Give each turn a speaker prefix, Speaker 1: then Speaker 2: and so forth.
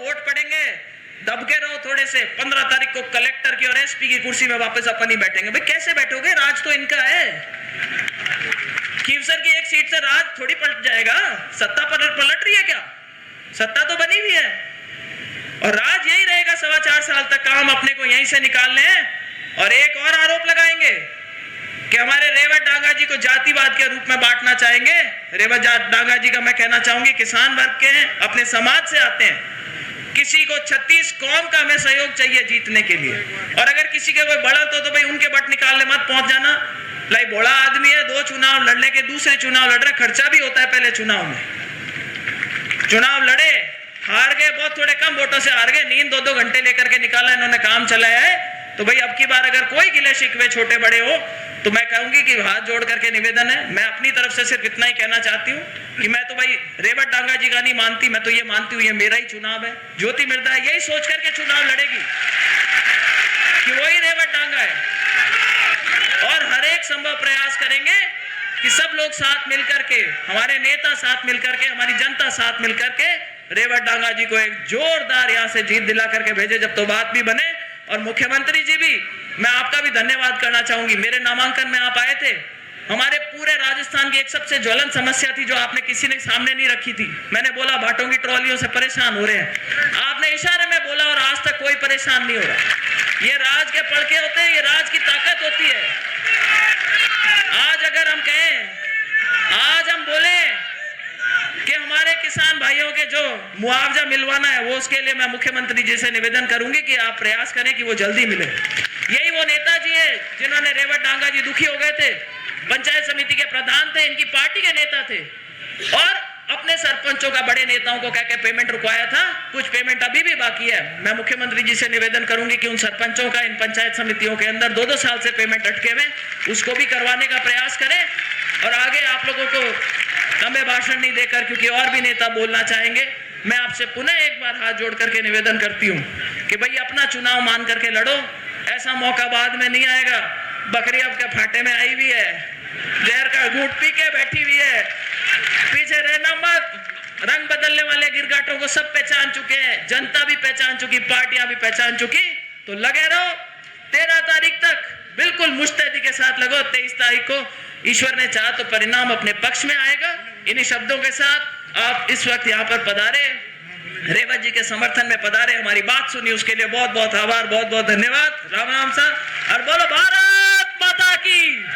Speaker 1: Vote पड़ेंगे, दबके रहो थोड़े से, 15 तारीख को कलेक्टर की और एसपी की कुर्सी में वापस अपन ही बैठेंगे। भाई कैसे बैठोगे? राज तो इनका है। खीवसर की एक सीट से राज थोड़ी पलट जाएगा। सत्ता पलट रही है क्या? सत्ता तो बनी हुई है और राज यही रहेगा 4.25 साल तक। काम अपने को यहीं से निकालने हैं। और एक और आरोप लगाएंगे कि हमारे रेवत डांगा जी को जातिवाद के रूप में बांटना चाहेंगे। रेवत डांगा जी का मैं कहना चाहूंगी, किसान वर्ग के हैं, अपने समाज से आते हैं। किसी को 36 कौम का हमें सहयोग चाहिए जीतने के लिए। और अगर किसी के कोई बढ़त हो तो भाई उनके बट निकालने मत पहुंच जाना। भाई बड़ा आदमी है, 2 चुनाव लड़ने के, दूसरे चुनाव लड़ रहा, खर्चा भी होता है पहले चुनाव में। चुनाव लड़े, हार गए, बहुत थोड़े कम वोटों से हार गए, नींद 2-2 घंटे लेकर के निकाला, इन्होंने काम चलाया है। तो भाई अब की बार अगर कोई गिले शिकवे छोटे बड़े हो तो मैं कहूंगी कि हाथ जोड़ करके निवेदन है। मैं अपनी तरफ से सिर्फ इतना ही कहना चाहती हूँ कि मैं तो भाई रेवत डांगा जी का नहीं मानती, मैं तो ये मानती हूँ ये मेरा ही चुनाव है। ज्योति मिर्धा यही सोच करके चुनाव लड़ेगी कि वही रेवत डांगा है। और हर एक संभव प्रयास करेंगे कि सब लोग साथ मिलकर के, हमारे नेता साथ मिलकर के, हमारी जनता साथ मिलकर के रेवत डांगा जी को एक जोरदार यहाँ से जीत दिला करके भेजे, जब तो बात भी बने। और मुख्यमंत्री जी भी, मैं आपका भी धन्यवाद करना चाहूंगी। मेरे नामांकन में आप आए थे। हमारे पूरे राजस्थान की एक सबसे ज्वलंत समस्या थी जो आपने किसी ने सामने नहीं रखी थी। मैंने बोला भाटों की ट्रॉलियों से परेशान हो रहे हैं, आपने इशारे में बोला और आज तक कोई परेशान नहीं हो रहा। ये राज के पड़के होते हैं, ये राज की ताकत होती है। आज अगर हम कहें, आज हम बोले कि हमारे किसान भाइयों के जो मुआवजा मिलवाना है वो, उसके लिए मैं मुख्यमंत्री जी से निवेदन करूंगी कि आप प्रयास करें कि वो जल्दी मिले। यही वो नेताजी है जिन्होंने रेवत डांगा जी दुखी हो गए थे, पंचायत समिति के प्रधान थे, इनकी पार्टी के नेता थे और अपने सरपंचों का, बड़े नेताओं को कह के पेमेंट रुकवाया था। कुछ पेमेंट अभी भी बाकी है। मैं मुख्यमंत्री जी से निवेदन करूंगी कि उन सरपंचों का, इन पंचायत समितियों के अंदर 2-2 साल से पेमेंट अटके हुए, उसको भी करवाने का प्रयास करें। और आगे आप लोगों को लंबे भाषण नहीं देकर, क्योंकि और भी नेता बोलना चाहेंगे, मैं आपसे पुनः एक बार हाथ जोड़ करके निवेदन करती हूँ कि भाई अपना चुनाव मान करके लड़ो। ऐसा मौका बाद में नहीं आएगा। बकरी अब के फाटे में आई हुई है, जहर का घूंट पी के बैठी हुई है, पीछे रहना मत। रंग बदलने वाले गिरगाटों को सब पहचान चुके हैं, जनता भी पहचान चुकी, पार्टियां भी पहचान चुकी। तो लगे रहो, 13 तारीख तक बिल्कुल मुस्तैदी के साथ लगो। 23 तारीख को ईश्वर ने चाहा तो परिणाम अपने पक्ष में आएगा। इन्हीं शब्दों के साथ आप इस वक्त यहाँ पर पधारे, रेवत जी के समर्थन में पधारे, हमारी बात सुनी, उसके लिए बहुत बहुत आभार, बहुत बहुत धन्यवाद। राम राम सा और बोलो भारत।